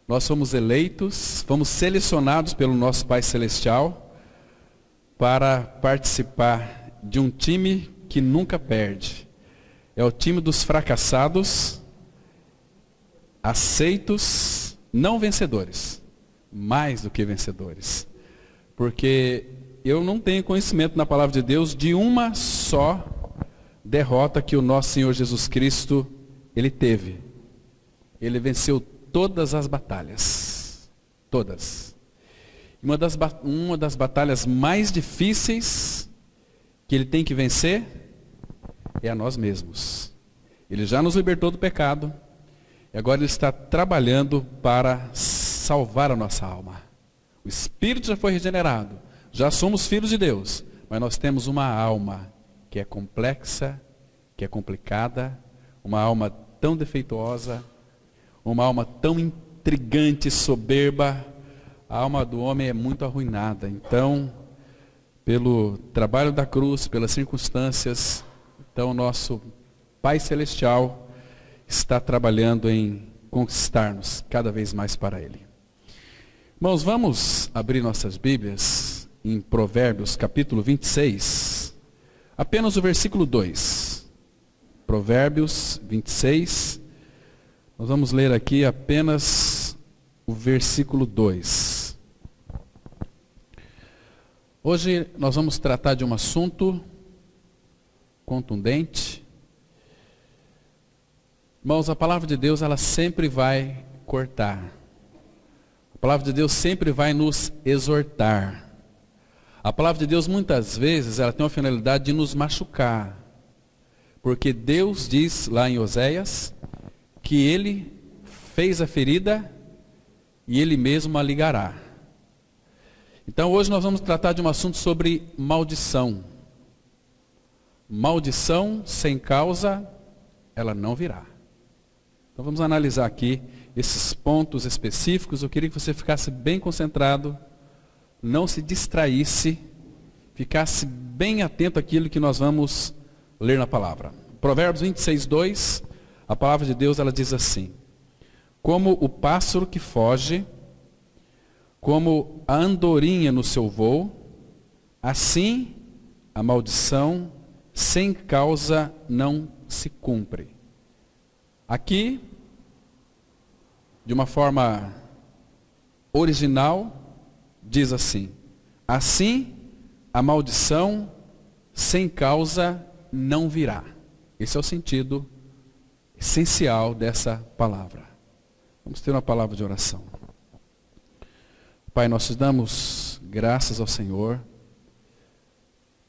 Nós somos eleitos, fomos selecionados pelo nosso Pai Celestial para participar de um time que nunca perde. É o time dos fracassados, aceitos, não vencedores, mais do que vencedores. Porque eu não tenho conhecimento na palavra de Deus de uma só derrota que o nosso Senhor Jesus Cristo, Ele teve. Ele venceu todas as batalhas. Todas. Uma das batalhas mais difíceis que Ele tem que vencer é a nós mesmos. Ele já nos libertou do pecado. E agora Ele está trabalhando para salvar a nossa alma. O espírito já foi regenerado. Já somos filhos de Deus. Mas nós temos uma alma que é complexa, que é complicada. Uma alma tão defeituosa. Uma alma tão intrigante, soberba. A alma do homem é muito arruinada. Então, pelo trabalho da cruz, pelas circunstâncias, então o nosso Pai Celestial está trabalhando em conquistar-nos cada vez mais para Ele. Irmãos, vamos abrir nossas Bíblias em Provérbios capítulo 26, apenas o versículo 2. Provérbios 26, nós vamos ler aqui apenas o versículo 2. Hoje nós vamos tratar de um assunto contundente. Irmãos, a palavra de Deus, ela sempre vai cortar. A palavra de Deus sempre vai nos exortar. A palavra de Deus, muitas vezes, ela tem uma finalidade de nos machucar. Porque Deus diz lá em Oséias que Ele fez a ferida e Ele mesmo a ligará. Então hoje nós vamos tratar de um assunto sobre maldição. Maldição sem causa, ela não virá. Então vamos analisar aqui esses pontos específicos. Eu queria que você ficasse bem concentrado, não se distraísse, ficasse bem atento àquilo que nós vamos ler na palavra. Provérbios 26, 2, a palavra de Deus, ela diz assim: como o pássaro que foge, como a andorinha no seu voo, assim a maldição sem causa não se cumpre. Aqui, de uma forma original, diz assim: assim a maldição sem causa não virá. Esse é o sentido essencial dessa palavra. Vamos ter uma palavra de oração. Pai, nós te damos graças ao Senhor,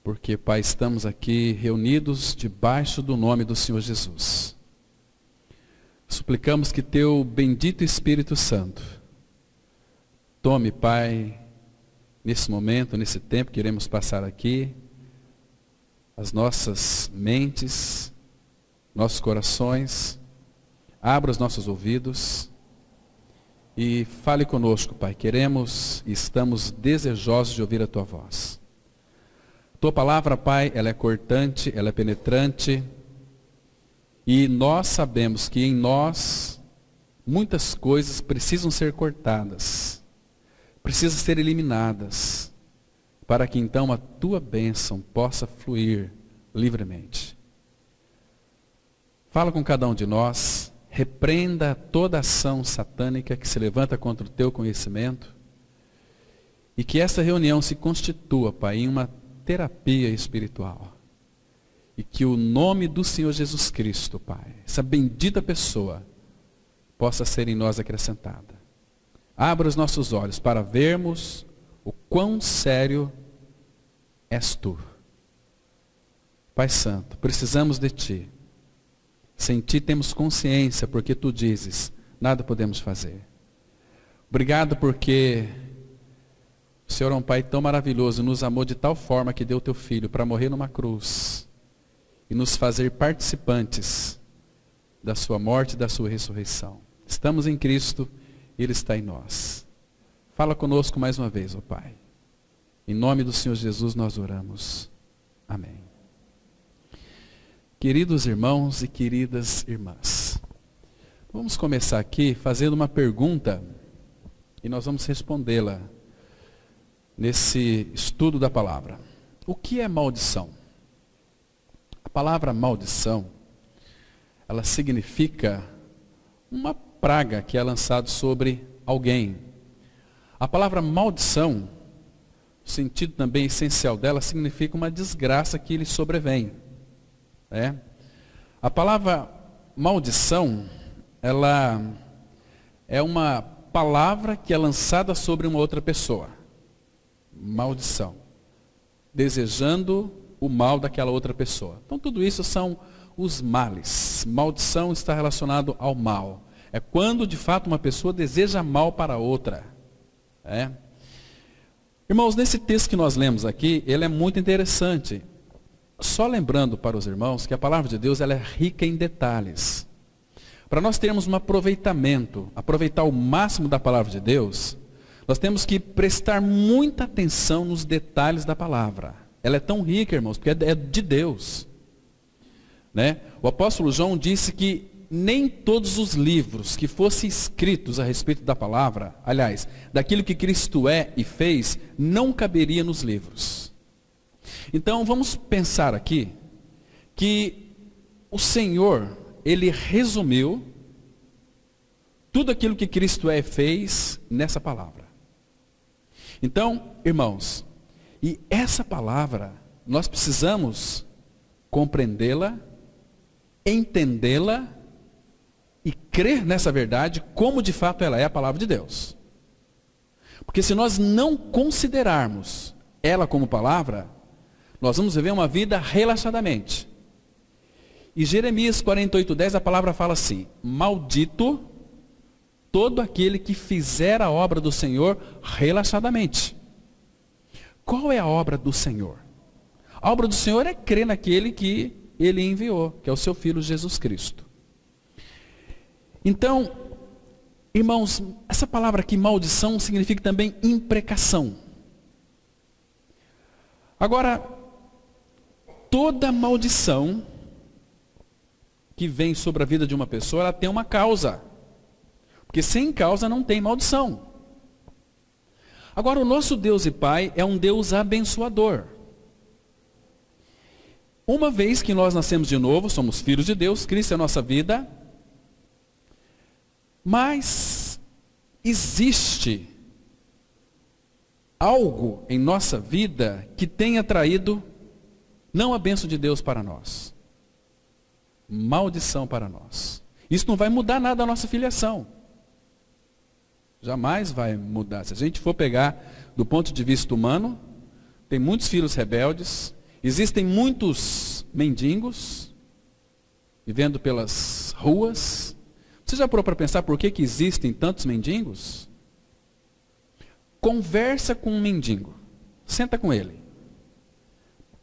porque, Pai, estamos aqui reunidos debaixo do nome do Senhor Jesus. Suplicamos que teu bendito Espírito Santo tome, Pai, nesse momento, nesse tempo que iremos passar aqui, as nossas mentes, nossos corações, abra os nossos ouvidos e fale conosco, Pai. Queremos e estamos desejosos de ouvir a Tua voz. Tua palavra, Pai, ela é cortante, ela é penetrante, e nós sabemos que em nós muitas coisas precisam ser cortadas, precisam ser eliminadas, para que então a Tua bênção possa fluir livremente. Fala com cada um de nós, repreenda toda ação satânica que se levanta contra o Teu conhecimento, e que essa reunião se constitua, Pai, em uma terapia espiritual. E que o nome do Senhor Jesus Cristo, Pai, essa bendita pessoa, possa ser em nós acrescentada. Abra os nossos olhos para vermos o quão sério és Tu. Pai Santo, precisamos de Ti. Sem Ti temos consciência, porque Tu dizes, nada podemos fazer. Obrigado porque o Senhor é um Pai tão maravilhoso, nos amou de tal forma que deu Teu Filho para morrer numa cruz e nos fazer participantes da Sua morte e da Sua ressurreição. Estamos em Cristo, Ele está em nós. Fala conosco mais uma vez, ó Pai. Em nome do Senhor Jesus nós oramos. Amém. Queridos irmãos e queridas irmãs, vamos começar aqui fazendo uma pergunta e nós vamos respondê-la nesse estudo da palavra. O que é maldição? A palavra maldição, ela significa uma praga que é lançada sobre alguém. A palavra maldição, o sentido também essencial dela, significa uma desgraça que lhe sobrevém. A palavra maldição, ela é uma palavra que é lançada sobre uma outra pessoa. Maldição. Desejando o mal daquela outra pessoa. Então tudo isso são os males. Maldição está relacionado ao mal. É quando de fato uma pessoa deseja mal para outra. Irmãos, nesse texto que nós lemos aqui, ele é muito interessante. Só lembrando para os irmãos que a palavra de Deus ela é rica em detalhes. Para nós termos um aproveitamento, aproveitar o máximo da palavra de Deus, nós temos que prestar muita atenção nos detalhes da palavra. Ela é tão rica, irmãos, porque é de Deus. O apóstolo João disse que nem todos os livros que fossem escritos a respeito da palavra, aliás, daquilo que Cristo é e fez, não caberia nos livros. Então vamos pensar aqui que o Senhor, Ele resumiu tudo aquilo que Cristo é e fez nessa palavra. Então, irmãos, e essa palavra, nós precisamos compreendê-la, entendê-la e crer nessa verdade como de fato ela é a palavra de Deus. Porque se nós não considerarmos ela como palavra, nós vamos viver uma vida relaxadamente. E Jeremias 48:10 a palavra fala assim: maldito todo aquele que fizer a obra do Senhor relaxadamente. Qual é a obra do Senhor? A obra do Senhor é crer naquele que Ele enviou, que é o seu Filho Jesus Cristo. Então, irmãos, essa palavra aqui, maldição, significa também imprecação. Agora, toda maldição que vem sobre a vida de uma pessoa, ela tem uma causa. Porque sem causa não tem maldição. Agora, o nosso Deus e Pai é um Deus abençoador. Uma vez que nós nascemos de novo, somos filhos de Deus, Cristo é a nossa vida. Mas existe algo em nossa vida que tenha traído não a bênção de Deus para nós, maldição para nós. Isso não vai mudar nada a nossa filiação. Jamais vai mudar. Se a gente for pegar do ponto de vista humano, tem muitos filhos rebeldes, existem muitos mendigos vivendo pelas ruas. Você já parou para pensar por que existem tantos mendigos? Conversa com um mendigo. Senta com ele.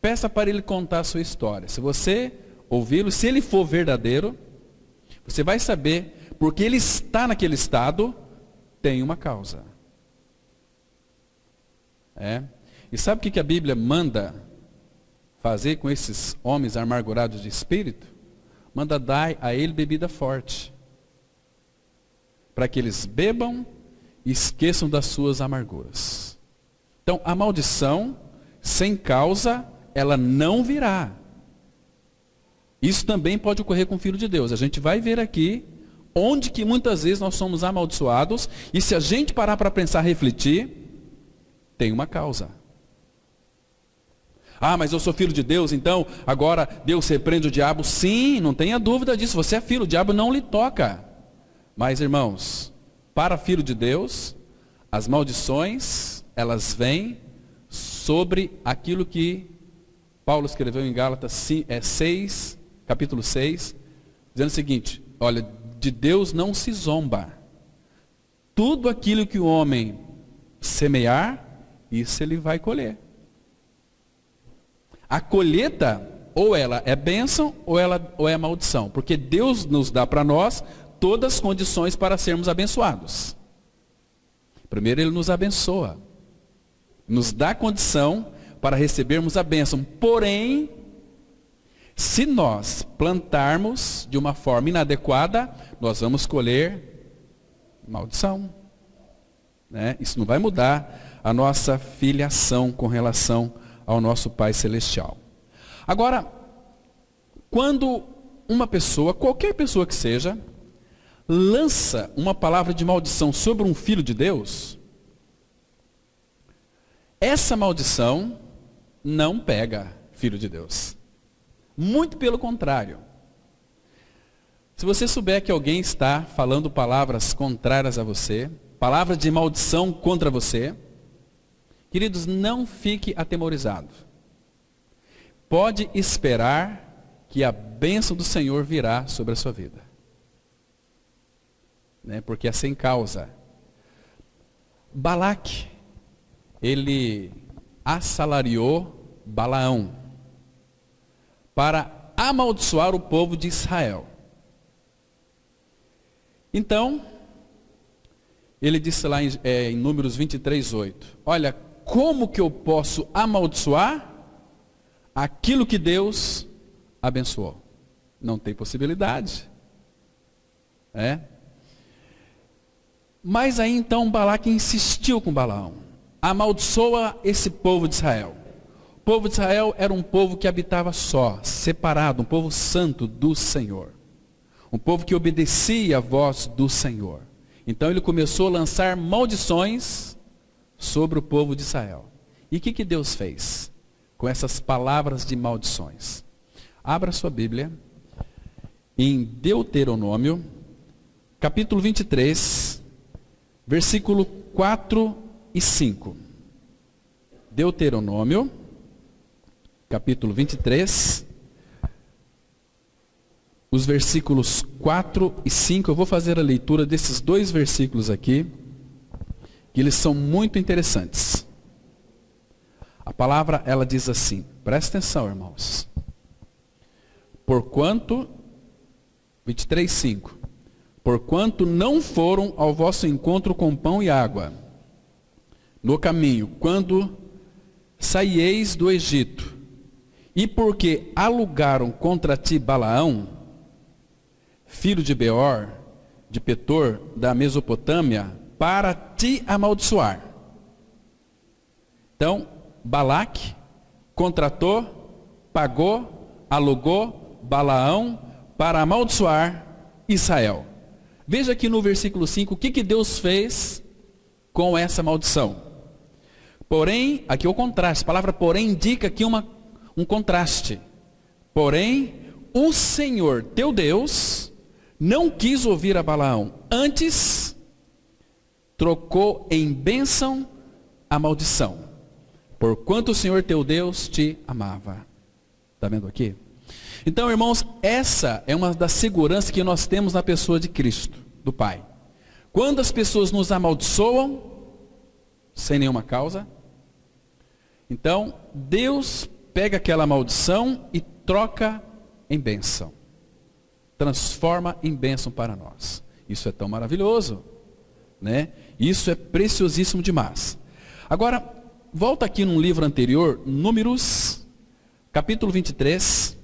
Peça para ele contar a sua história. Se você ouvi-lo, se ele for verdadeiro, você vai saber porque ele está naquele estado, tem uma causa. E sabe o que a Bíblia manda fazer com esses homens amargurados de espírito? Manda dar a ele bebida forte, para que eles bebam e esqueçam das suas amarguras. Então, a maldição, sem causa, ela não virá. Isso também pode ocorrer com o Filho de Deus. A gente vai ver aqui onde que muitas vezes nós somos amaldiçoados, e se a gente parar para pensar, refletir, tem uma causa. Ah, mas eu sou filho de Deus, então agora Deus repreende o diabo. Sim, não tenha dúvida disso, você é filho, o diabo não lhe toca. Mas, irmãos, para filho de Deus, as maldições, elas vêm sobre aquilo que Paulo escreveu em Gálatas 6, capítulo 6, dizendo o seguinte: olha, de Deus não se zomba. Tudo aquilo que o homem semear, isso ele vai colher. A colheita, ou ela é bênção, ou é maldição. Porque Deus nos dá para nós todas as condições para sermos abençoados. Primeiro Ele nos abençoa. Nos dá condição para recebermos a bênção. Porém, se nós plantarmos de uma forma inadequada, nós vamos colher maldição. né? Isso não vai mudar a nossa filiação com relação ao nosso Pai Celestial. Agora, quando uma pessoa, qualquer pessoa que seja, lança uma palavra de maldição sobre um filho de Deus, essa maldição não pega filho de Deus. Muito pelo contrário. Se você souber que alguém está falando palavras contrárias a você, palavras de maldição contra você, queridos, não fique atemorizado. Pode esperar que a bênção do Senhor virá sobre a sua vida. Né? Porque é sem causa. Balaque, ele assalariou Balaão para amaldiçoar o povo de Israel. Então, ele disse lá em Números 23:8, olha, como que eu posso amaldiçoar aquilo que Deus abençoou? Não tem possibilidade. Mas aí então Balaque insistiu com Balaão. Amaldiçoa esse povo de Israel. O povo de Israel era um povo que habitava só, separado, um povo santo do Senhor. Um povo que obedecia à voz do Senhor. Então ele começou a lançar maldições sobre o povo de Israel. E o que Deus fez com essas palavras de maldições? Abra sua Bíblia em Deuteronômio, capítulo 23, versículo 4 e 5. Deuteronômio, capítulo 23, os versículos 4 e 5, eu vou fazer a leitura desses dois versículos aqui, que eles são muito interessantes. A palavra, ela diz assim, presta atenção, irmãos. Porquanto, 23:5, porquanto não foram ao vosso encontro com pão e água, no caminho, quando saieis do Egito, e porque alugaram contra ti Balaão, filho de Beor, de Petor, da Mesopotâmia, para te amaldiçoar. Então, Balaque contratou, pagou, alugou Balaão para amaldiçoar Israel. Veja aqui no versículo 5, o que Deus fez com essa maldição. Porém, aqui é o contraste, a palavra porém indica aqui um contraste. Porém, o Senhor teu Deus não quis ouvir a Balaão, antes trocou em bênção a maldição, porquanto o Senhor teu Deus te amava. Está vendo aqui? Então, irmãos, essa é uma das seguranças que nós temos na pessoa de Cristo, do Pai. Quando as pessoas nos amaldiçoam, sem nenhuma causa, então Deus pega aquela maldição e troca em bênção. Transforma em bênção para nós. Isso é tão maravilhoso, né? Isso é preciosíssimo demais. Agora, volta aqui num livro anterior, Números, capítulo 23.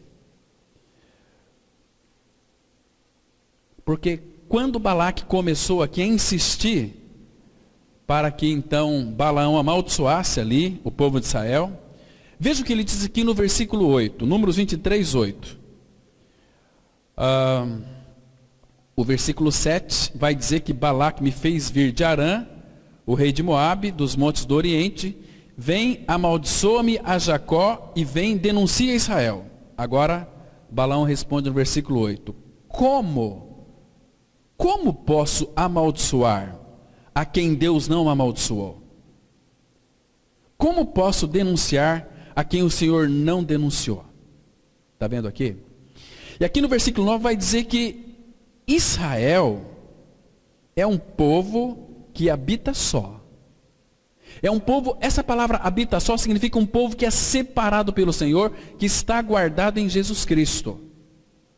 Porque quando Balaque começou aqui a insistir para que então Balaão amaldiçoasse ali o povo de Israel, veja o que ele diz aqui no versículo 8, Números 23:8. O versículo 7 vai dizer que Balaque me fez vir de Arã, o rei de Moabe, dos montes do Oriente, vem, amaldiçoa-me a Jacó e vem, denuncia Israel. Agora, Balaão responde no versículo 8, Como posso amaldiçoar a quem Deus não amaldiçoou? Como posso denunciar a quem o Senhor não denunciou? Está vendo aqui? E aqui no versículo 9 vai dizer que Israel é um povo que habita só. É um povo, essa palavra habita só significa um povo que é separado pelo Senhor, que está guardado em Jesus Cristo.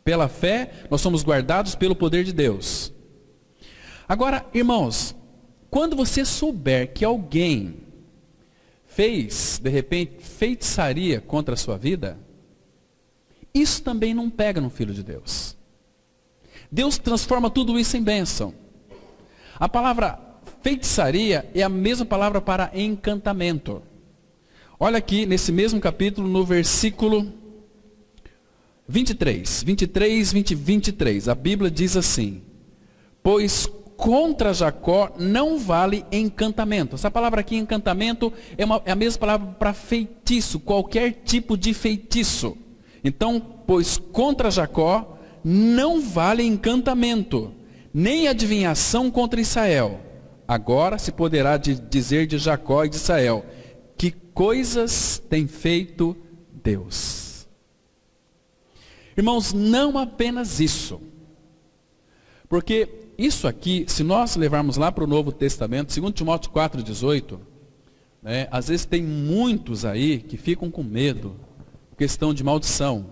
Pela fé, nós somos guardados pelo poder de Deus. Agora, irmãos, quando você souber que alguém fez, de repente, feitiçaria contra a sua vida, isso também não pega no Filho de Deus. Deus transforma tudo isso em bênção. A palavra feitiçaria é a mesma palavra para encantamento. Olha aqui nesse mesmo capítulo, no versículo 23, 23, a Bíblia diz assim: pois contra Jacó não vale encantamento. Essa palavra aqui, encantamento, é a mesma palavra para feitiço, qualquer tipo de feitiço. Então, pois contra Jacó não vale encantamento, nem adivinhação contra Israel. Agora se poderá dizer de Jacó e de Israel: que coisas tem feito Deus. Irmãos, não apenas isso. Porque isso aqui, se nós levarmos lá para o Novo Testamento, 2 Timóteo 4,18, às vezes tem muitos aí que ficam com medo, questão de maldição,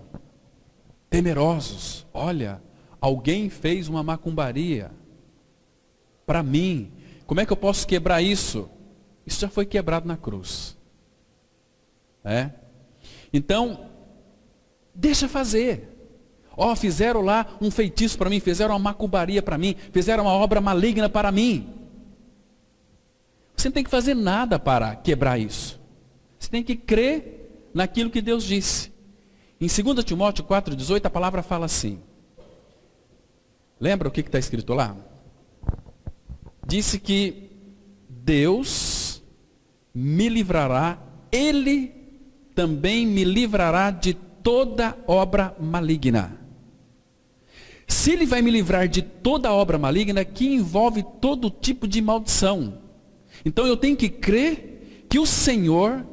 temerosos. Olha, alguém fez uma macumbaria para mim, como é que eu posso quebrar isso? Isso já foi quebrado na cruz. Então, deixa fazer. Fizeram lá um feitiço para mim, fizeram uma macumbaria para mim, fizeram uma obra maligna para mim. Você não tem que fazer nada para quebrar isso. Você tem que crer naquilo que Deus disse. Em 2 Timóteo 4,18 a palavra fala assim. Lembra o que está escrito lá? Disse que Deus me livrará, Ele também me livrará de toda obra maligna. Se Ele vai me livrar de toda obra maligna, que envolve todo tipo de maldição. Então eu tenho que crer que o Senhor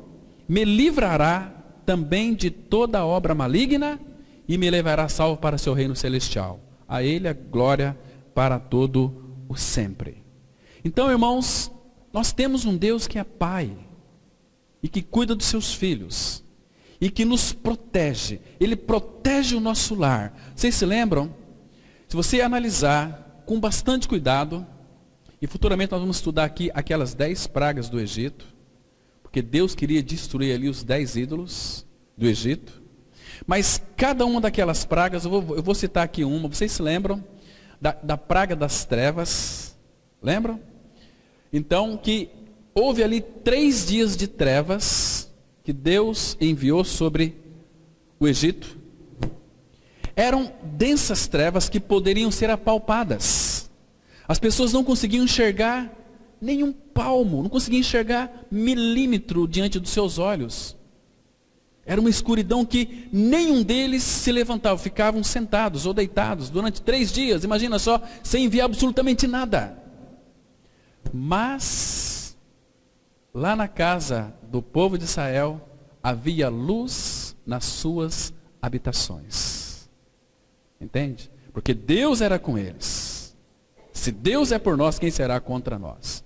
me livrará também de toda obra maligna e me levará salvo para seu reino celestial. A Ele a glória para todo o sempre. Então, irmãos, nós temos um Deus que é Pai e que cuida dos seus filhos e que nos protege. Ele protege o nosso lar. Vocês se lembram? Se você analisar com bastante cuidado, e futuramente nós vamos estudar aqui aquelas 10 pragas do Egito, porque Deus queria destruir ali os 10 ídolos do Egito. Mas cada uma daquelas pragas, eu vou citar aqui uma, vocês se lembram da praga das trevas? Lembram? Então, que houve ali 3 dias de trevas que Deus enviou sobre o Egito. Eram densas trevas que poderiam ser apalpadas. As pessoas não conseguiam enxergar nenhum palmo, não conseguiam enxergar milímetro diante dos seus olhos. Era uma escuridão que nenhum deles se levantava, ficavam sentados ou deitados durante 3 dias, imagina só, sem ver absolutamente nada. Mas, lá na casa do povo de Israel, havia luz nas suas habitações. Entende? Porque Deus era com eles. Se Deus é por nós, quem será contra nós?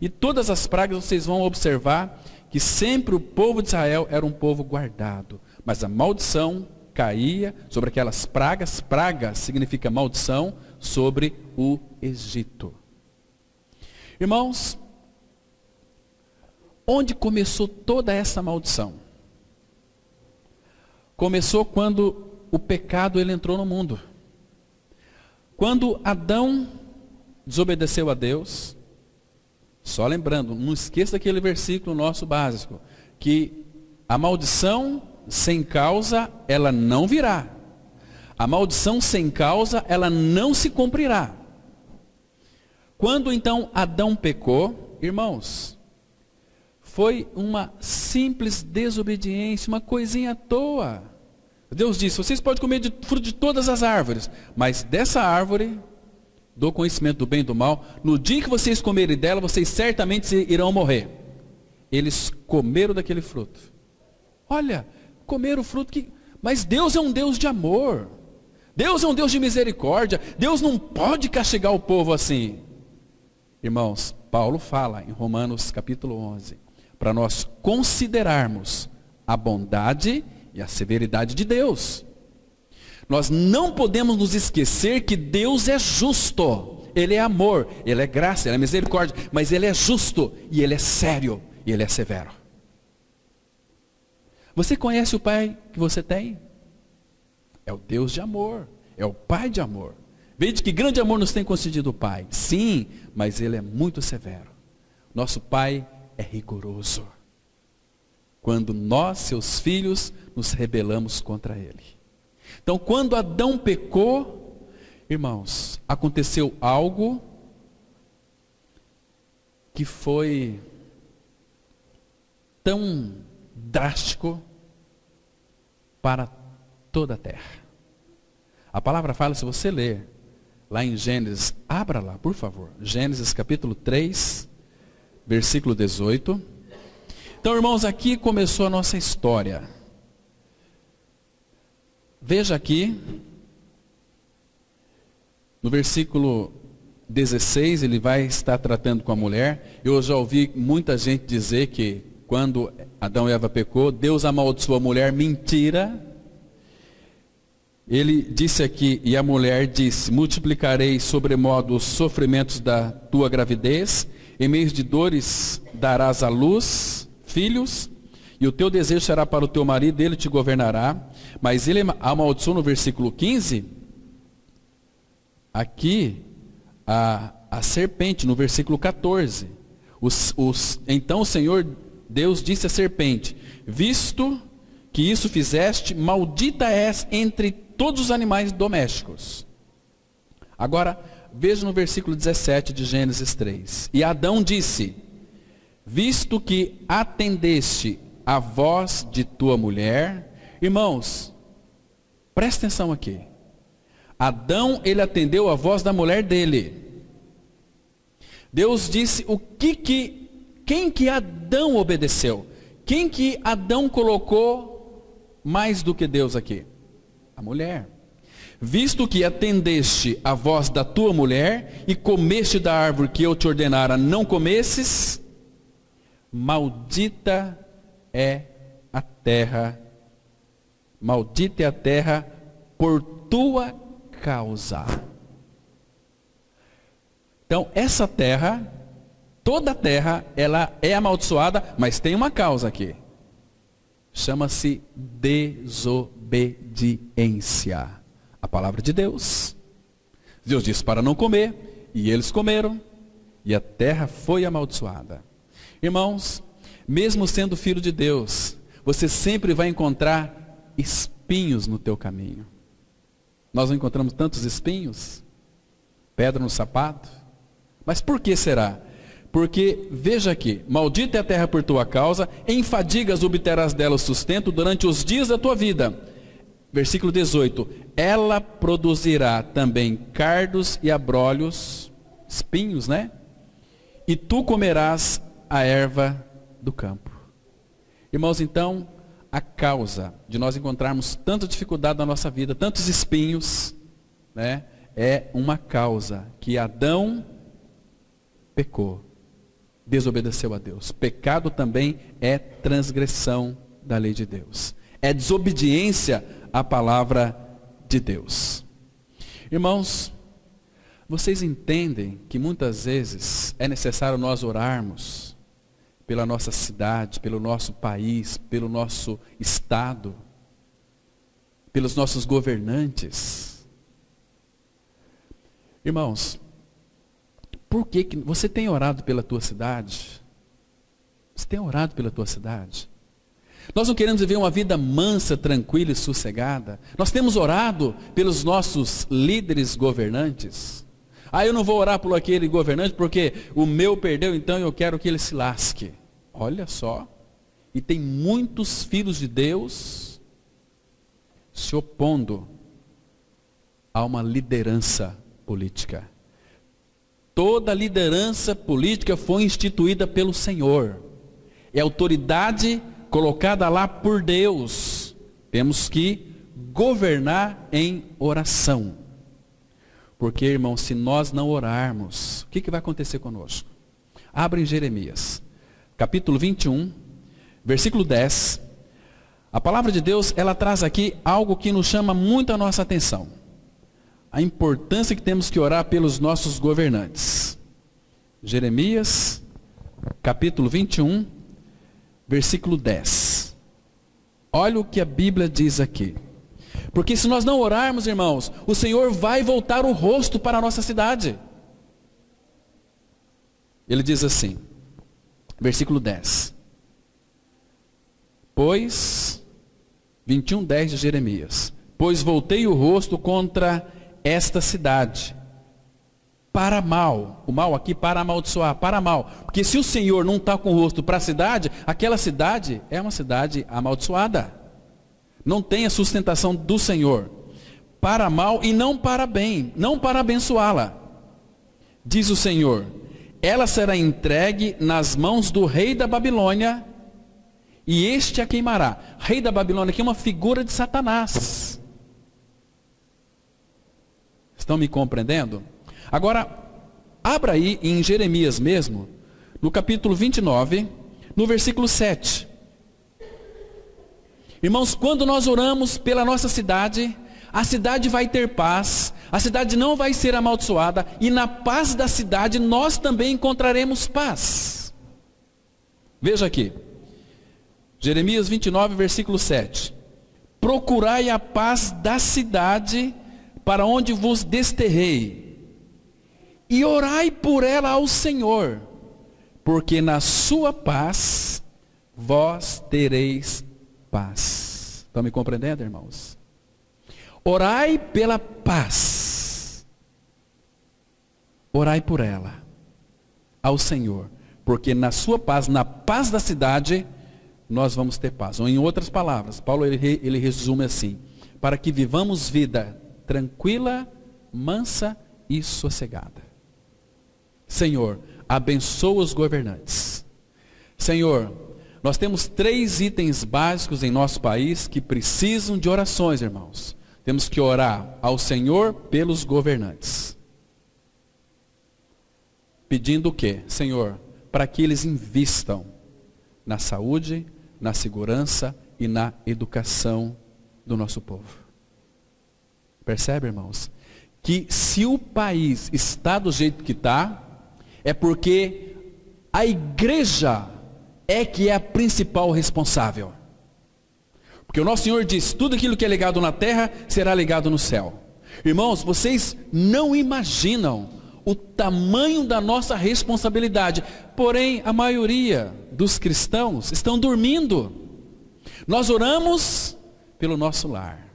E todas as pragas vocês vão observar que sempre o povo de Israel era um povo guardado. Mas a maldição caía sobre aquelas pragas. Praga significa maldição sobre o Egito. Irmãos, onde começou toda essa maldição? Começou quando o pecado ele entrou no mundo. Quando Adão desobedeceu a Deus, só lembrando, não esqueça aquele versículo nosso básico, que a maldição sem causa, ela não virá. A maldição sem causa, ela não se cumprirá. Quando então Adão pecou, irmãos, foi uma simples desobediência, uma coisinha à toa. Deus disse, vocês podem comer de fruto de todas as árvores, mas dessa árvore, do conhecimento do bem e do mal, no dia que vocês comerem dela, vocês certamente irão morrer. Eles comeram daquele fruto. Olha, comeram o fruto que... Mas Deus é um Deus de amor. Deus é um Deus de misericórdia. Deus não pode castigar o povo assim. Irmãos, Paulo fala em Romanos capítulo 11, para nós considerarmos a bondade e a severidade de Deus. Nós não podemos nos esquecer que Deus é justo. Ele é amor, Ele é graça, Ele é misericórdia, mas Ele é justo, e Ele é sério, e Ele é severo. Você conhece o Pai que você tem? É o Deus de amor, é o Pai de amor. Veja que grande amor nos tem concedido o Pai. Sim, mas Ele é muito severo. Nosso Pai é rigoroso quando nós, seus filhos, nos rebelamos contra Ele. Então, quando Adão pecou, irmãos, aconteceu algo que foi tão drástico para toda a terra. A palavra fala, se você ler lá em Gênesis, abra lá, por favor, Gênesis capítulo 3, versículo 18. Então, irmãos, aqui começou a nossa história. Veja aqui, no versículo 16, ele vai estar tratando com a mulher. Eu já ouvi muita gente dizer que quando Adão e Eva pecou, Deus amaldiçoou a mulher. Mentira. Ele disse aqui, e a mulher disse: multiplicarei sobremodo os sofrimentos da tua gravidez, em meio de dores darás à luz filhos, e o teu desejo será para o teu marido, ele te governará. Mas ele amaldiçoou no versículo 15, aqui, a serpente, no versículo 14. Então o Senhor Deus disse à serpente: visto que isso fizeste, maldita és entre todos os animais domésticos. Agora, veja no versículo 17 de Gênesis 3. E Adão disse: visto que atendeste a voz de tua mulher. Irmãos, presta atenção aqui. Adão, ele atendeu a voz da mulher dele. Deus disse quem que Adão obedeceu? Quem que Adão colocou mais do que Deus aqui? A mulher. Visto que atendeste a voz da tua mulher e comeste da árvore que eu te ordenara não comesses, maldita é a terra por tua causa. Então, essa terra, toda a terra, ela é amaldiçoada, mas tem uma causa aqui. Chama-se desobediência. A palavra de Deus. Deus disse para não comer, e eles comeram, e a terra foi amaldiçoada. Irmãos, mesmo sendo filho de Deus, você sempre vai encontrar espinhos no teu caminho. Nós não encontramos tantos espinhos, pedra no sapato. Mas por que será? Porque, veja aqui, maldita é a terra por tua causa, em fadigas obterás dela o sustento durante os dias da tua vida. Versículo 18, ela produzirá também cardos e abrolhos, espinhos, né? E tu comerás a erva do campo. Irmãos, então, a causa de nós encontrarmos tanta dificuldade na nossa vida, tantos espinhos, né? É uma causa que Adão pecou, desobedeceu a Deus. Pecado também é transgressão da lei de Deus. É desobediência à palavra de Deus. Irmãos, vocês entendem que muitas vezes é necessário nós orarmos pela nossa cidade, pelo nosso país, pelo nosso estado, pelos nossos governantes? Irmãos, por que você tem orado pela tua cidade? Você tem orado pela tua cidade? Nós não queremos viver uma vida mansa, tranquila e sossegada. Nós temos orado pelos nossos líderes governantes. Eu não vou orar por aquele governante porque o meu perdeu, então eu quero que ele se lasque. Olha só. E tem muitos filhos de Deus se opondo a uma liderança política. Toda liderança política foi instituída pelo Senhor. É autoridade colocada lá por Deus. Temos que governar em oração. Porque, irmão, se nós não orarmos, o que vai acontecer conosco? Abra em Jeremias, capítulo 21, versículo 10. A palavra de Deus, ela traz aqui algo que nos chama muito a nossa atenção. A importância que temos que orar pelos nossos governantes. Jeremias, capítulo 21, versículo 10. Olha o que a Bíblia diz aqui. Porque se nós não orarmos, irmãos, o Senhor vai voltar o rosto para a nossa cidade. Ele diz assim, versículo 10. Pois, 21:10 de Jeremias. Pois voltei o rosto contra esta cidade, para mal. O mal aqui, para amaldiçoar, para mal. Porque se o Senhor não está com o rosto para a cidade, aquela cidade é uma cidade amaldiçoada. Não tem a sustentação do Senhor. Para mal e não para bem, não para abençoá-la. Diz o Senhor, ela será entregue nas mãos do rei da Babilônia, e este a queimará. Rei da Babilônia aqui é uma figura de Satanás. Estão me compreendendo? Agora, abra aí em Jeremias mesmo, no capítulo 29, no versículo 7. Irmãos, quando nós oramos pela nossa cidade, a cidade vai ter paz, a cidade não vai ser amaldiçoada, e na paz da cidade nós também encontraremos paz. Veja aqui, Jeremias 29, versículo 7. Procurai a paz da cidade para onde vos desterrei, e orai por ela ao Senhor, porque na sua paz vós tereis paz. Estão me compreendendo, irmãos? Orai pela paz. Orai por ela ao Senhor, porque na sua paz, na paz da cidade, nós vamos ter paz. Ou em outras palavras, Paulo ele resume assim: para que vivamos vida tranquila, mansa e sossegada. Senhor, abençoa os governantes. Senhor, nós temos 3 itens básicos em nosso país que precisam de orações, irmãos. Temos que orar ao Senhor pelos governantes. Pedindo o quê? Senhor, para que eles invistam na saúde, na segurança e na educação do nosso povo. Percebe, irmãos? Que se o país está do jeito que está, é porque a igreja é que é a principal responsável. Porque o nosso Senhor diz, tudo aquilo que é ligado na terra, será ligado no céu. Irmãos, vocês não imaginam o tamanho da nossa responsabilidade. Porém, a maioria dos cristãos estão dormindo. Nós oramos pelo nosso lar.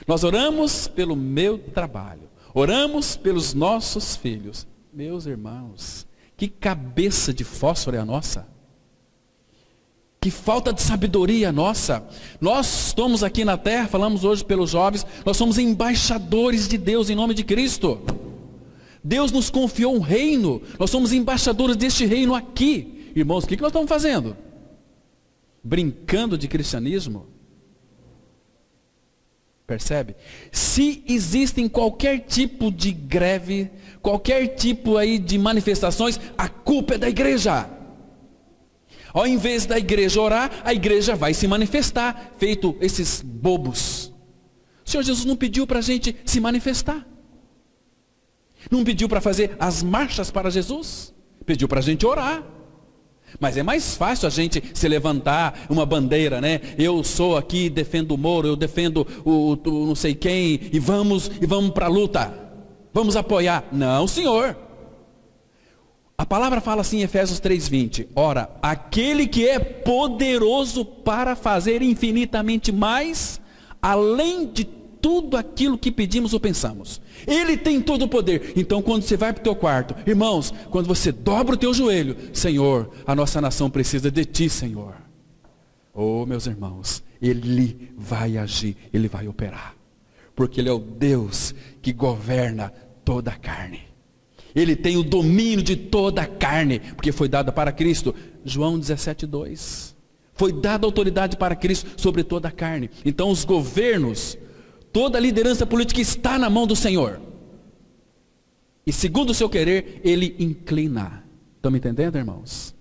Nós oramos pelo meu trabalho. Oramos pelos nossos filhos. Meus irmãos, que cabeça de fósforo é a nossa? Que falta de sabedoria nossa. Nós estamos aqui na terra, falamos hoje pelos jovens, nós somos embaixadores de Deus em nome de Cristo. Deus nos confiou um reino, nós somos embaixadores deste reino aqui. Irmãos, o que nós estamos fazendo? Brincando de cristianismo? Percebe? Se existem qualquer tipo de greve, qualquer tipo aí de manifestações, a culpa é da igreja. Ao invés da igreja orar, a igreja vai se manifestar, feito esses bobos. O Senhor Jesus não pediu para a gente se manifestar. Não pediu para fazer as marchas para Jesus. Pediu para a gente orar. Mas é mais fácil a gente se levantar uma bandeira, né? Eu sou aqui, defendo o Moro, eu defendo o não sei quem, e vamos para a luta. Vamos apoiar. Não, Senhor. A palavra fala assim em Efésios 3:20. Ora, aquele que é poderoso para fazer infinitamente mais, além de tudo aquilo que pedimos ou pensamos. Ele tem todo o poder. Então quando você vai para o teu quarto, irmãos, quando você dobra o teu joelho, Senhor, a nossa nação precisa de ti, Senhor. Oh, meus irmãos, Ele vai agir, Ele vai operar. Porque Ele é o Deus que governa toda a carne. Ele tem o domínio de toda a carne, porque foi dada para Cristo. João 17:2. Foi dada autoridade para Cristo sobre toda a carne. Então os governos, toda a liderança política está na mão do Senhor. E segundo o seu querer, Ele inclina. Estão me entendendo, irmãos?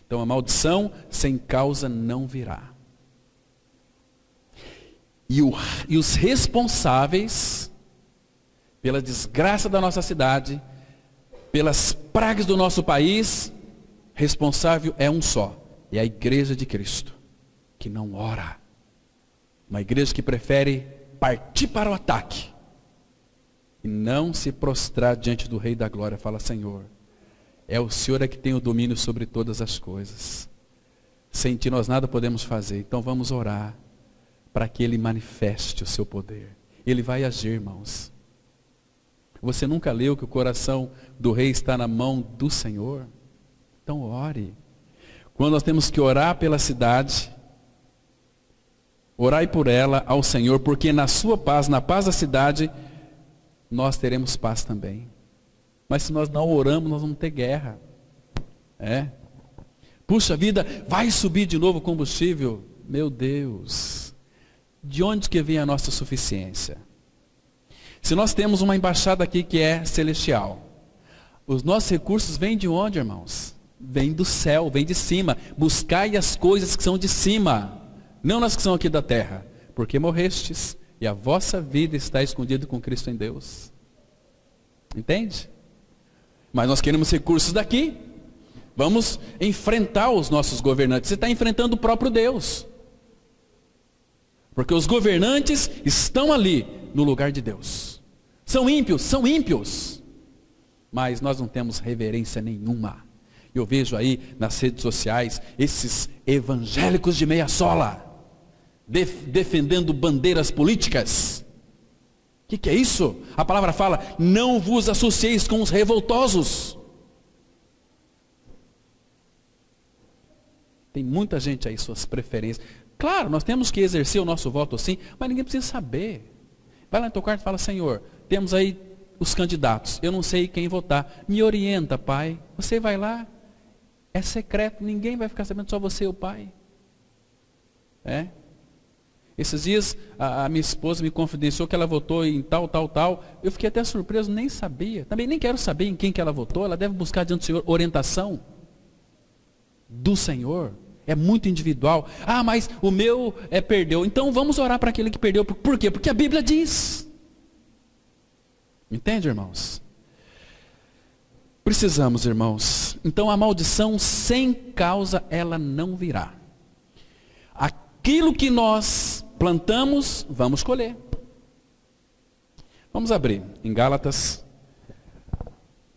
Então a maldição sem causa não virá. E os responsáveis pela desgraça da nossa cidade, pelas pragas do nosso país, responsável é um só. É a igreja de Cristo, que não ora. Uma igreja que prefere partir para o ataque e não se prostrar diante do Rei da Glória. Fala, Senhor, É o Senhor é que tem o domínio sobre todas as coisas. Sem ti nós nada podemos fazer. Então vamos orar para que Ele manifeste o seu poder. Ele vai agir, irmãos. Você nunca leu que o coração do rei está na mão do Senhor? Então ore. Quando nós temos que orar pela cidade, orai por ela ao Senhor, porque na sua paz, na paz da cidade, nós teremos paz também. Mas se nós não oramos, nós vamos ter guerra. Puxa vida, vai subir de novo o combustível. Meu Deus, de onde que vem a nossa suficiência? Se nós temos uma embaixada aqui que é celestial, os nossos recursos vêm de onde, irmãos? Vêm do céu, vêm de cima. Buscai as coisas que são de cima, não nas que são aqui da terra, porque morrestes e a vossa vida está escondida com Cristo em Deus. Entende? Mas nós queremos recursos daqui. Vamos enfrentar os nossos governantes. Você está enfrentando o próprio Deus. Porque os governantes estão ali no lugar de Deus. São ímpios. Mas nós não temos reverência nenhuma. Eu vejo aí nas redes sociais esses evangélicos de meia sola defendendo bandeiras políticas. O que é isso? A palavra fala, não vos associeis com os revoltosos. Tem muita gente aí, suas preferências. Claro, nós temos que exercer o nosso voto sim, mas ninguém precisa saber. Vai lá no teu quarto e fala, Senhor, temos aí os candidatos, eu não sei quem votar. Me orienta, Pai. Você vai lá, é secreto, ninguém vai ficar sabendo, só você e o Pai. Esses dias a minha esposa me confidenciou que ela votou em tal. Eu fiquei até surpreso, nem sabia. Também nem quero saber em quem que ela votou. Ela deve buscar diante do Senhor orientação do Senhor. É muito individual. Ah, mas o meu perdeu. Então vamos orar para aquele que perdeu. Por quê? Porque a Bíblia diz. Entende, irmãos? Precisamos, irmãos. Então a maldição sem causa ela não virá. Aquilo que nós plantamos, vamos colher. Vamos abrir em Gálatas,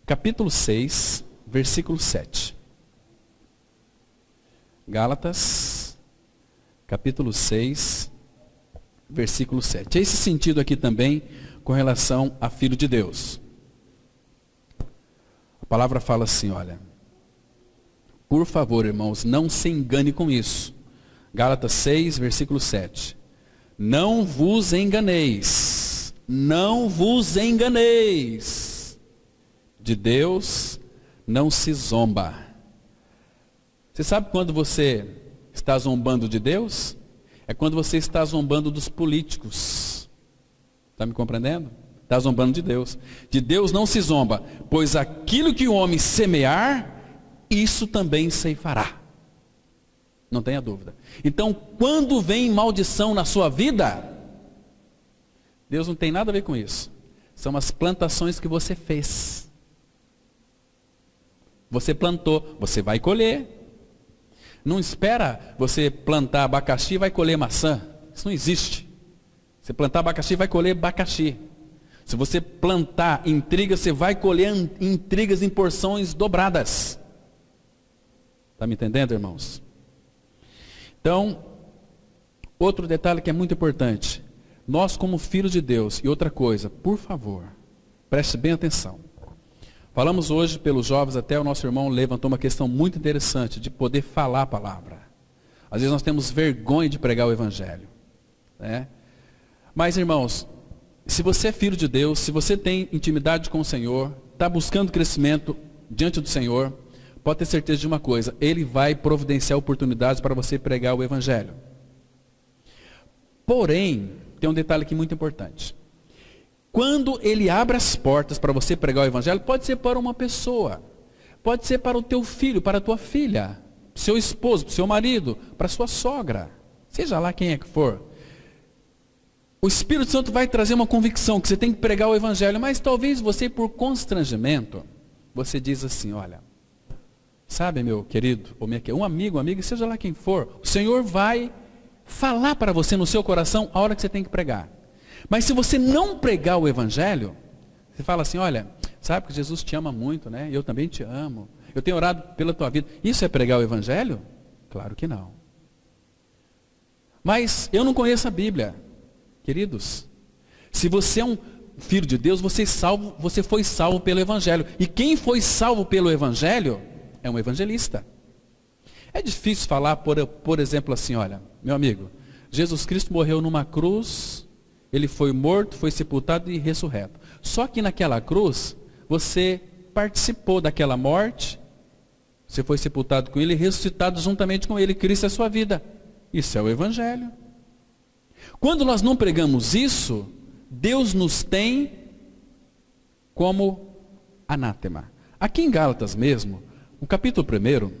capítulo 6, versículo 7. Gálatas, capítulo 6, versículo 7. É esse sentido aqui também com relação a filho de Deus. A palavra fala assim, olha. Por favor, irmãos, não se engane com isso. Gálatas 6, versículo 7. Não vos enganeis. Não vos enganeis. De Deus não se zomba. Você sabe quando você está zombando de Deus? É quando você está zombando dos políticos. Está me compreendendo? Está zombando de Deus. De Deus não se zomba, pois aquilo que o homem semear, isso também ceifará. Não tenha dúvida. Então, quando vem maldição na sua vida, Deus não tem nada a ver com isso. São as plantações que você fez. Você plantou, você vai colher. Não espera você plantar abacaxi e vai colher maçã. Isso não existe. Você plantar abacaxi, vai colher abacaxi. Se você plantar intrigas, você vai colher intrigas em porções dobradas. Está me entendendo, irmãos? Então, outro detalhe que é muito importante. Nós como filhos de Deus, e outra coisa, por favor, preste bem atenção. Falamos hoje pelos jovens, até o nosso irmão levantou uma questão muito interessante, de poder falar a palavra. Às vezes nós temos vergonha de pregar o evangelho. Mas, irmãos, se você é filho de Deus, se você tem intimidade com o Senhor, está buscando crescimento diante do Senhor, pode ter certeza de uma coisa, Ele vai providenciar oportunidades para você pregar o evangelho. Porém, tem um detalhe aqui muito importante. Quando Ele abre as portas para você pregar o evangelho, pode ser para uma pessoa, pode ser para o teu filho, para a tua filha, seu esposo, para o seu marido, para a sua sogra, seja lá quem é que for. O Espírito Santo vai trazer uma convicção que você tem que pregar o evangelho, mas talvez você, por constrangimento, você diz assim, olha, sabe, meu querido, ou um amigo, amiga, seja lá quem for, o Senhor vai falar para você no seu coração a hora que você tem que pregar. Mas se você não pregar o evangelho, você fala assim, olha, sabe que Jesus te ama muito, né? Eu também te amo. eu tenho orado pela tua vida. Isso é pregar o Evangelho? Claro que não. Mas eu não conheço a Bíblia. Queridos, se você é um filho de Deus, você foi salvo pelo Evangelho. E quem foi salvo pelo Evangelho é um evangelista. É difícil falar, por exemplo, assim, olha, meu amigo, Jesus Cristo morreu numa cruz, ele foi morto, foi sepultado e ressurreto. Só que naquela cruz, você participou daquela morte, você foi sepultado com ele e ressuscitado juntamente com ele. Cristo é a sua vida. Isso é o Evangelho. Quando nós não pregamos isso, Deus nos tem como anátema. Aqui em Gálatas mesmo, no capítulo 1,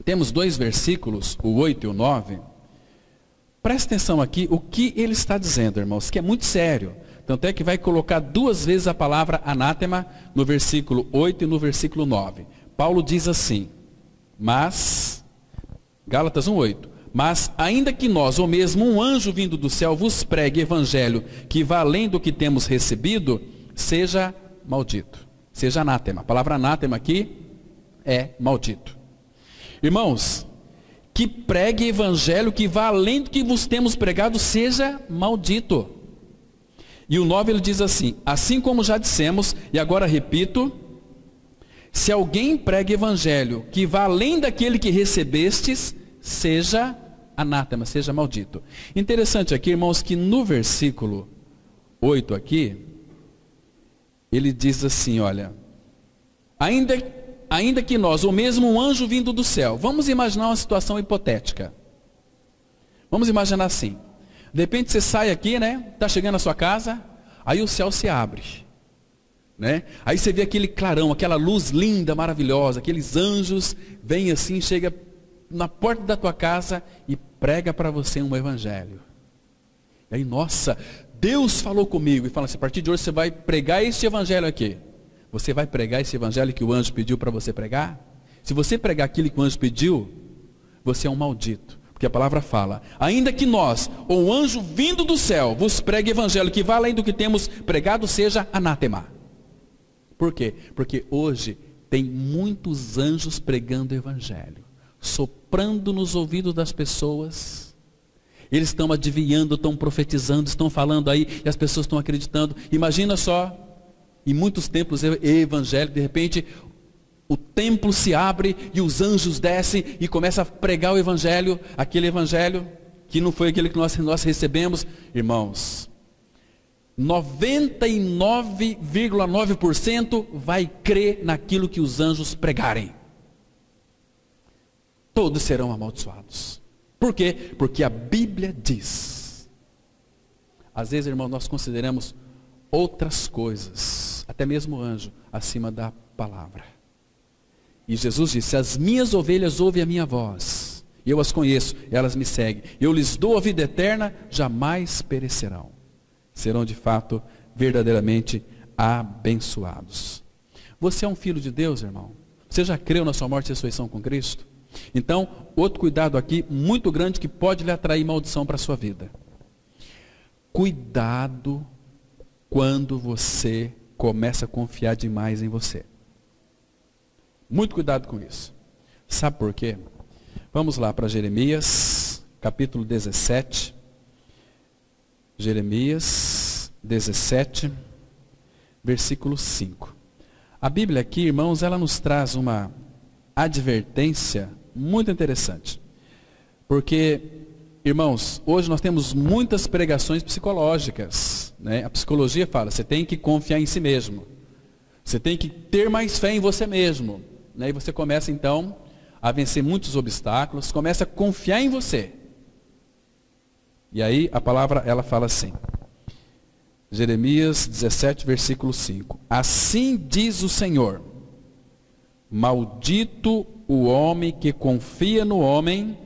temos 2 versículos, o 8 e o 9. Presta atenção aqui o que ele está dizendo, irmãos, que é muito sério. Tanto é que vai colocar 2 vezes a palavra anátema no versículo 8 e no versículo 9. Paulo diz assim, mas, Gálatas 1:8, mas ainda que nós, ou mesmo um anjo vindo do céu, vos pregue evangelho que vá além do que temos recebido, seja maldito, seja anátema. A palavra anátema aqui é maldito. Irmãos, que pregue evangelho que vá além do que vos temos pregado, seja maldito. E o 9 ele diz assim, assim como já dissemos, e agora repito, se alguém pregue evangelho que vá além daquele que recebestes, seja anátema, seja maldito. Interessante aqui, irmãos, que no versículo 8 aqui, ele diz assim, olha, ainda que nós, ou mesmo um anjo vindo do céu, vamos imaginar uma situação hipotética. Vamos imaginar assim, de repente você sai aqui, né, está chegando na sua casa, aí o céu se abre, né? Aí você vê aquele clarão, aquela luz linda, maravilhosa, aqueles anjos vêm assim, chega na porta da tua casa e prega para você um evangelho. E aí, nossa, Deus falou comigo e fala assim, a partir de hoje você vai pregar este evangelho aqui. Você vai pregar esse evangelho que o anjo pediu para você pregar? Se você pregar aquilo que o anjo pediu, você é um maldito. Porque a palavra fala, ainda que nós, ou um anjo vindo do céu, vos pregue evangelho que vá além do que temos pregado, seja anátema. Por quê? Porque hoje tem muitos anjos pregando o evangelho, soprando nos ouvidos das pessoas. Eles estão adivinhando, estão profetizando, estão falando aí, e as pessoas estão acreditando. Imagina só, em muitos templos evangélicos, de repente, o templo se abre e os anjos descem e começam a pregar o evangelho, aquele evangelho que não foi aquele que nós recebemos. Irmãos, 99,9% vai crer naquilo que os anjos pregarem. Todos serão amaldiçoados. Por quê? Porque a Bíblia diz. Às vezes, irmãos, nós consideramos outras coisas, até mesmo anjo, acima da palavra. E Jesus disse, as minhas ovelhas ouvem a minha voz, e eu as conheço, elas me seguem. Eu lhes dou a vida eterna, jamais perecerão. Serão de fato, verdadeiramente abençoados. Você é um filho de Deus, irmão? Você já creu na sua morte e ressurreição com Cristo? Então, outro cuidado aqui, muito grande, que pode lhe atrair maldição para a sua vida. Cuidado quando você começa a confiar demais em você. Muito cuidado com isso. Sabe por quê? Vamos lá para Jeremias, capítulo 17. Jeremias 17, versículo 5. A Bíblia aqui, irmãos, ela nos traz uma advertência muito interessante. Porque, irmãos, hoje nós temos muitas pregações psicológicas, né? A psicologia fala, você tem que confiar em si mesmo. Você tem que ter mais fé em você mesmo. Né? E você começa então a vencer muitos obstáculos, começa a confiar em você. E aí a palavra ela fala assim, Jeremias 17, versículo 5. Assim diz o Senhor, maldito o homem que confia no homem,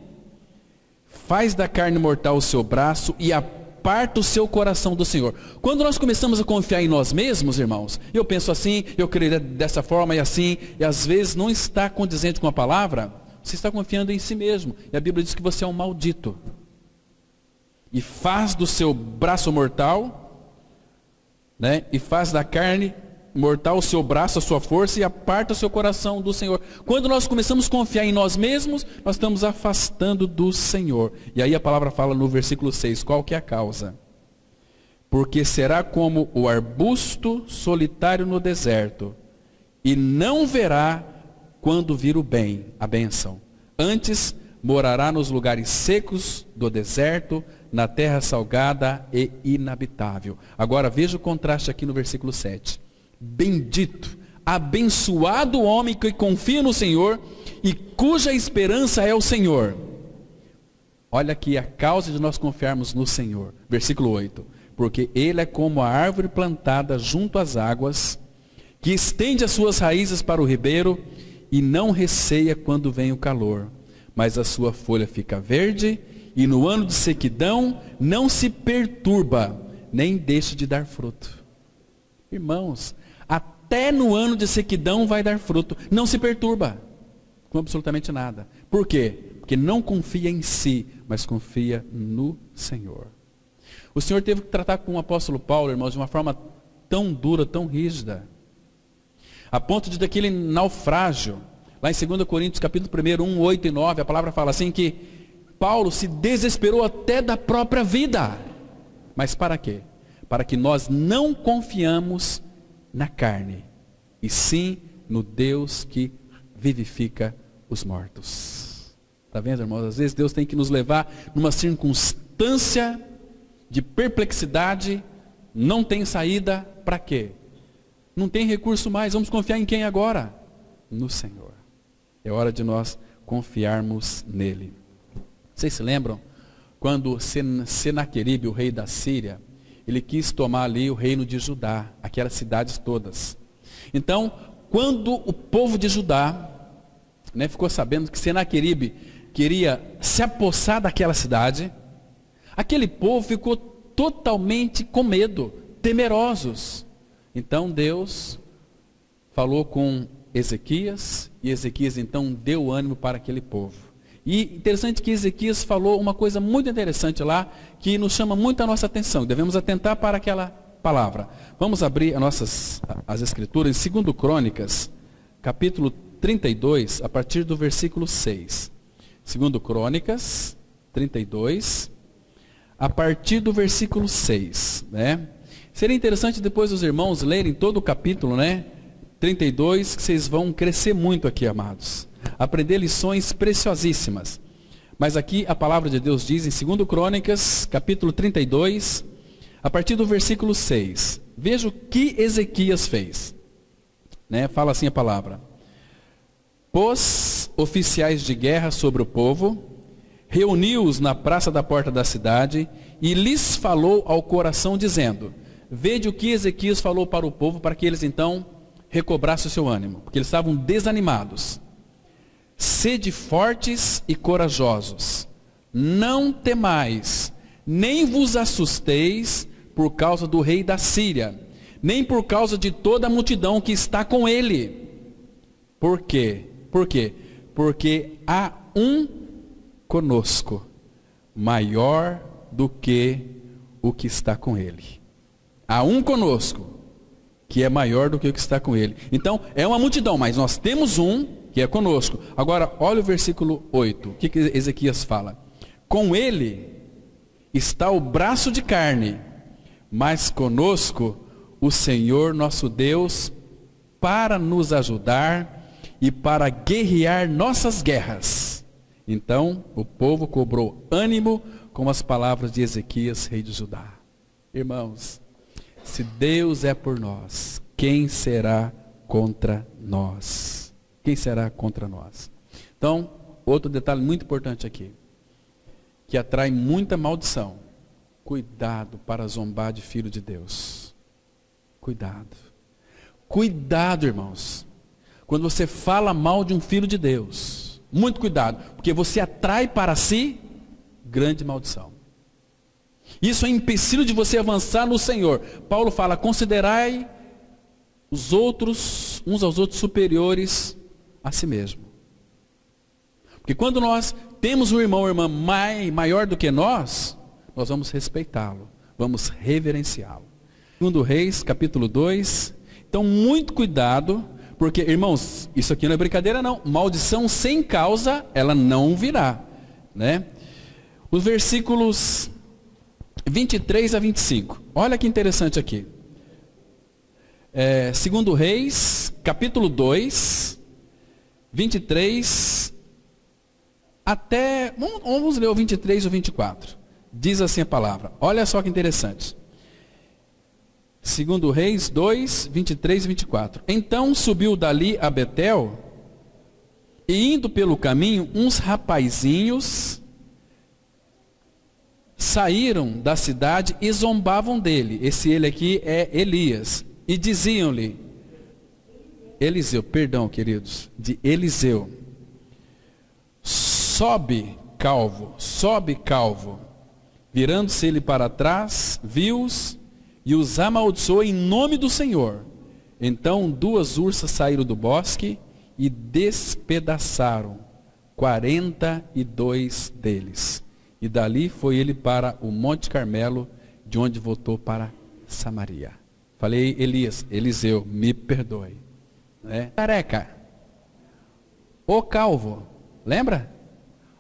faz da carne mortal o seu braço e aparta o seu coração do Senhor. Quando nós começamos a confiar em nós mesmos, irmãos, eu penso assim, eu creio dessa forma e assim, e às vezes não está condizente com a palavra, você está confiando em si mesmo. E a Bíblia diz que você é um maldito. E faz do seu braço mortal, né? E faz da carne mortal o seu braço, a sua força e aparta o seu coração do Senhor. Quando nós começamos a confiar em nós mesmos, nós estamos afastando do Senhor. E aí a palavra fala no versículo 6, qual que é a causa? Porque será como o arbusto solitário no deserto, e não verá quando vir o bem, a bênção. Antes morará nos lugares secos do deserto, na terra salgada e inabitável. Agora veja o contraste aqui no versículo 7. Bendito, abençoado o homem que confia no Senhor e cuja esperança é o Senhor. Olha aqui a causa de nós confiarmos no Senhor. Versículo 8. Porque ele é como a árvore plantada junto às águas, que estende as suas raízes para o ribeiro e não receia quando vem o calor. Mas a sua folha fica verde e no ano de sequidão não se perturba, nem deixa de dar fruto. Irmãos, até no ano de sequidão vai dar fruto. Não se perturba com absolutamente nada. Por quê? Porque não confia em si, mas confia no Senhor. O Senhor teve que tratar com o apóstolo Paulo, irmãos, de uma forma tão dura, tão rígida, a ponto de daquele naufrágio, lá em 2 Coríntios capítulo 1, 1, 8 e 9, a palavra fala assim que Paulo se desesperou até da própria vida. Mas para quê? Para que nós não confiamos na carne, e sim no Deus que vivifica os mortos. Está vendo, irmãos? Às vezes Deus tem que nos levar numa circunstância de perplexidade, não tem saída, para quê? Não tem recurso mais, vamos confiar em quem agora? No Senhor. É hora de nós confiarmos nele. Vocês se lembram? Quando Senaqueribe, o rei da Síria, ele quis tomar ali o reino de Judá, aquelas cidades todas. Então, quando o povo de Judá, ficou sabendo que Senaqueribe queria se apossar daquela cidade, aquele povo ficou totalmente com medo, temerosos. Então Deus falou com Ezequias, e Ezequias então deu ânimo para aquele povo. E interessante que Ezequias falou uma coisa muito interessante lá, que nos chama muito a nossa atenção. Devemos atentar para aquela palavra. Vamos abrir as escrituras em 2 Crônicas, capítulo 32, a partir do versículo 6. 2 Crônicas 32, a partir do versículo 6, Seria interessante depois os irmãos lerem todo o capítulo, 32, que vocês vão crescer muito aqui, amados. Aprender lições preciosíssimas. Mas aqui a palavra de Deus diz em 2 Crônicas, capítulo 32, a partir do versículo 6. Veja o que Ezequias fez. Fala assim a palavra. Pôs oficiais de guerra sobre o povo, reuniu-os na praça da porta da cidade e lhes falou ao coração dizendo: vede o que Ezequias falou para o povo, para que eles então recobrassem o seu ânimo, porque eles estavam desanimados. Sede fortes e corajosos, não temais, nem vos assusteis por causa do rei da Síria, nem por causa de toda a multidão que está com ele. Por quê? Por quê? Porque há um conosco, maior do que o que está com ele. Há um conosco, que é maior do que o que está com ele. Então, é uma multidão, mas nós temos um que é conosco. Agora, olha o versículo 8. O que Ezequias fala? Com ele está o braço de carne, mas conosco o Senhor nosso Deus, para nos ajudar e para guerrear nossas guerras. Então, o povo cobrou ânimo com as palavras de Ezequias, rei de Judá. Irmãos, se Deus é por nós, quem será contra nós? Quem será contra nós? Então, outro detalhe muito importante aqui, que atrai muita maldição. Cuidado para zombar de filho de Deus. Cuidado. Cuidado, irmãos. Quando você fala mal de um filho de Deus, muito cuidado, porque você atrai para si grande maldição. Isso é empecilho de você avançar no Senhor. Paulo fala: considerai os outros, uns aos outros, superiores a si mesmo. Porque quando nós temos um irmão ou irmã maior do que nós vamos respeitá-lo, vamos reverenciá-lo. 2 Reis, capítulo 2, Então, muito cuidado, porque, irmãos, isso aqui não é brincadeira não. Maldição sem causa, ela não virá, né? Os versículos 23 a 25. Olha que interessante aqui. Segundo Reis, capítulo 2, 23 até... Vamos ler o 23 e o 24. Diz assim a palavra. Olha só que interessante. Segundo Reis 2, 23 e 24. Então subiu dali a Betel, e indo pelo caminho, uns rapazinhos saíram da cidade e zombavam dele. Esse ele aqui é Elias. E diziam-lhe, Eliseu, perdão queridos, de Eliseu, sobe calvo. Virando-se ele para trás, viu-os e os amaldiçoou em nome do Senhor. Então 2 ursas saíram do bosque e despedaçaram 42 deles. E dali foi ele para o Monte Carmelo, de onde voltou para Samaria. Falei, Eliseu, me perdoe. Careca. Ô calvo. Lembra?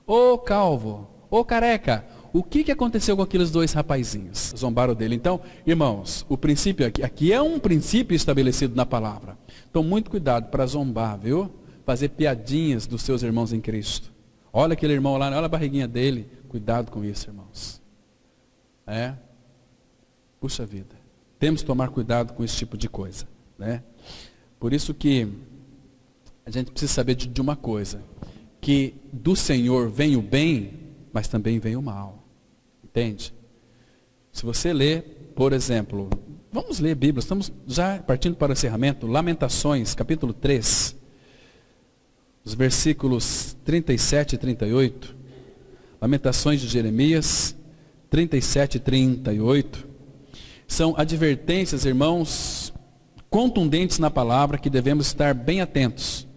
Ô calvo. Ô careca. O que aconteceu com aqueles 2 rapazinhos? Zombaram dele. Então, irmãos, o princípio aqui é um princípio estabelecido na palavra. Então, muito cuidado para zombar, viu? Fazer piadinhas dos seus irmãos em Cristo. Olha aquele irmão lá, olha a barriguinha dele. Cuidado com isso, irmãos. Puxa vida. Temos que tomar cuidado com esse tipo de coisa, né? Por isso que a gente precisa saber de uma coisa. Que do Senhor vem o bem, mas também vem o mal. Entende? Se você ler, por exemplo, vamos ler a Bíblia, estamos já partindo para o encerramento, Lamentações, capítulo 3, os versículos 37 e 38, Lamentações de Jeremias, 37 e 38, são advertências, irmãos, contundentes na palavra, que devemos estar bem atentos.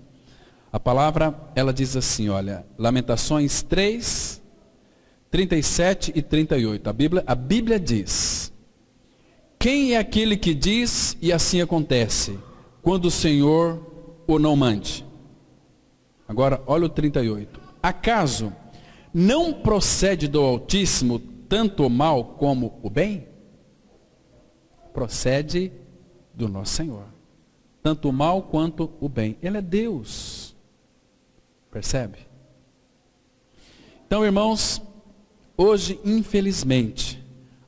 A palavra, ela diz assim, olha, Lamentações 3, 37 e 38. A Bíblia diz: quem é aquele que diz e assim acontece, quando o Senhor o não mande? Agora, olha o 38. Acaso não procede do Altíssimo tanto o mal como o bem? Procede do nosso Senhor. Tanto o mal quanto o bem. Ele é Deus. Percebe? Então, irmãos, hoje, infelizmente,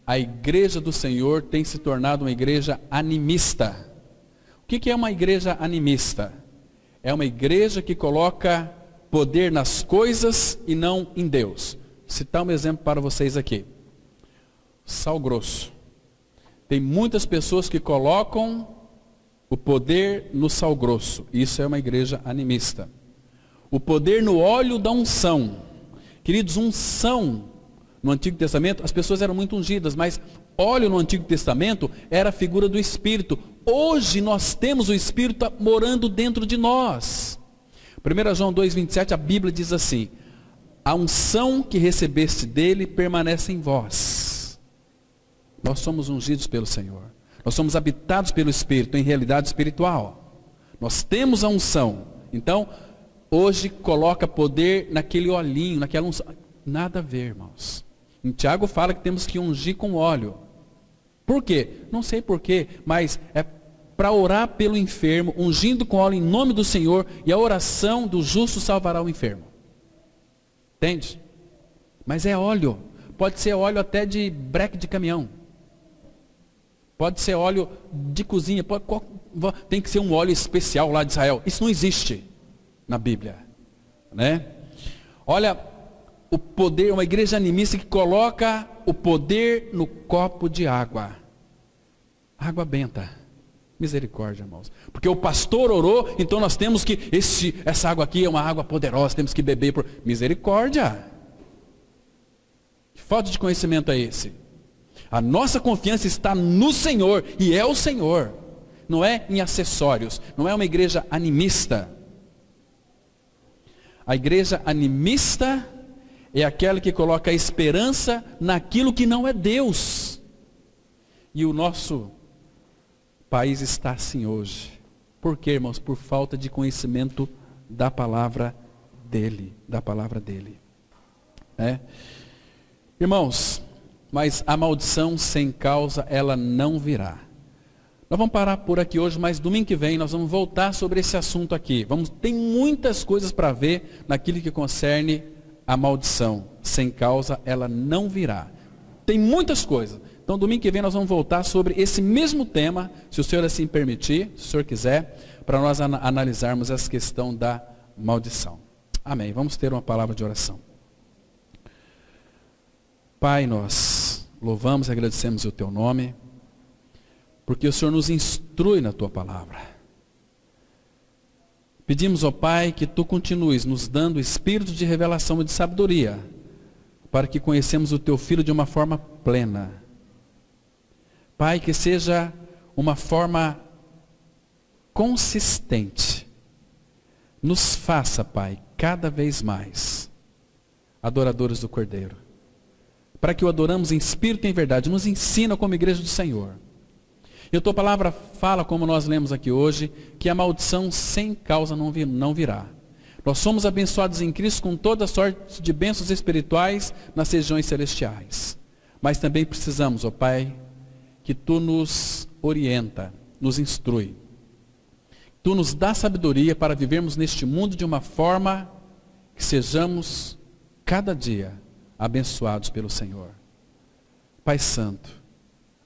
a igreja do Senhor tem se tornado uma igreja animista. O que é uma igreja animista? É uma igreja que coloca poder nas coisas e não em Deus. Vou citar um exemplo para vocês aqui. Sal grosso. Tem muitas pessoas que colocam o poder no sal grosso. Isso é uma igreja animista. O poder no óleo da unção. Queridos, unção no Antigo Testamento, as pessoas eram muito ungidas, mas óleo no Antigo Testamento era a figura do Espírito. Hoje nós temos o Espírito morando dentro de nós. 1 João 2,27, a Bíblia diz assim: a unção que recebeste dele permanece em vós. Nós somos ungidos pelo Senhor. Nós somos habitados pelo Espírito, em realidade espiritual. Nós temos a unção. Então, hoje coloca poder naquele olhinho, naquela unção. Nada a ver, irmãos. Em Tiago fala que temos que ungir com óleo. Por quê? Não sei por quê, mas é para orar pelo enfermo, ungindo com óleo em nome do Senhor, e a oração do justo salvará o enfermo. Entende? Mas é óleo. Pode ser óleo até de breque de caminhão. Pode ser óleo de cozinha. Tem que ser um óleo especial lá de Israel. Isso não existe na Bíblia, né? Olha, o poder, uma igreja animista que coloca o poder no copo de água. Água benta. Misericórdia, irmãos. Porque o pastor orou, então nós temos que, essa água aqui é uma água poderosa, temos que beber por misericórdia. Que falta de conhecimento é esse? A nossa confiança está no Senhor, e é o Senhor. Não é em acessórios, não é uma igreja animista. A igreja animista é aquela que coloca a esperança naquilo que não é Deus. E o nosso país está assim hoje. Por quê, irmãos? Por falta de conhecimento da palavra dele. Da palavra dele. Irmãos, mas a maldição sem causa, ela não virá. Nós vamos parar por aqui hoje, mas domingo que vem nós vamos voltar sobre esse assunto aqui. Tem muitas coisas para ver naquilo que concerne a maldição. Sem causa, ela não virá. Tem muitas coisas. Então, domingo que vem nós vamos voltar sobre esse mesmo tema, se o Senhor assim permitir, se o Senhor quiser, para nós analisarmos essa questão da maldição. Amém. Vamos ter uma palavra de oração. Pai, nós louvamos e agradecemos o Teu nome, porque o Senhor nos instrui na Tua palavra. Pedimos, ó Pai, que Tu continues nos dando espírito de revelação e de sabedoria, para que conhecemos o Teu Filho de uma forma plena. Pai, que seja uma forma consistente. Nos faça, Pai, cada vez mais adoradores do Cordeiro. Para que o adoramos em espírito e em verdade. Nos ensina como igreja do Senhor. E a Tua palavra fala, como nós lemos aqui hoje, que a maldição sem causa não virá. Nós somos abençoados em Cristo com toda sorte de bênçãos espirituais nas regiões celestiais. Mas também precisamos, ó Pai, que Tu nos orienta, nos instrui. Tu nos dá sabedoria para vivermos neste mundo de uma forma que sejamos, cada dia, abençoados pelo Senhor. Pai Santo,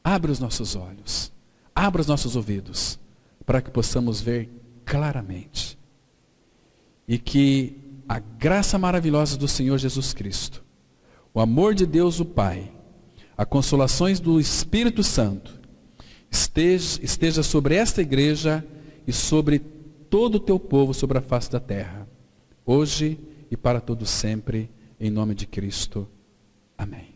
abre os nossos olhos. Abra os nossos ouvidos, para que possamos ver claramente. E que a graça maravilhosa do Senhor Jesus Cristo, o amor de Deus o Pai, as consolações do Espírito Santo, esteja sobre esta igreja e sobre todo o Teu povo sobre a face da terra, hoje e para todo sempre, em nome de Cristo. Amém.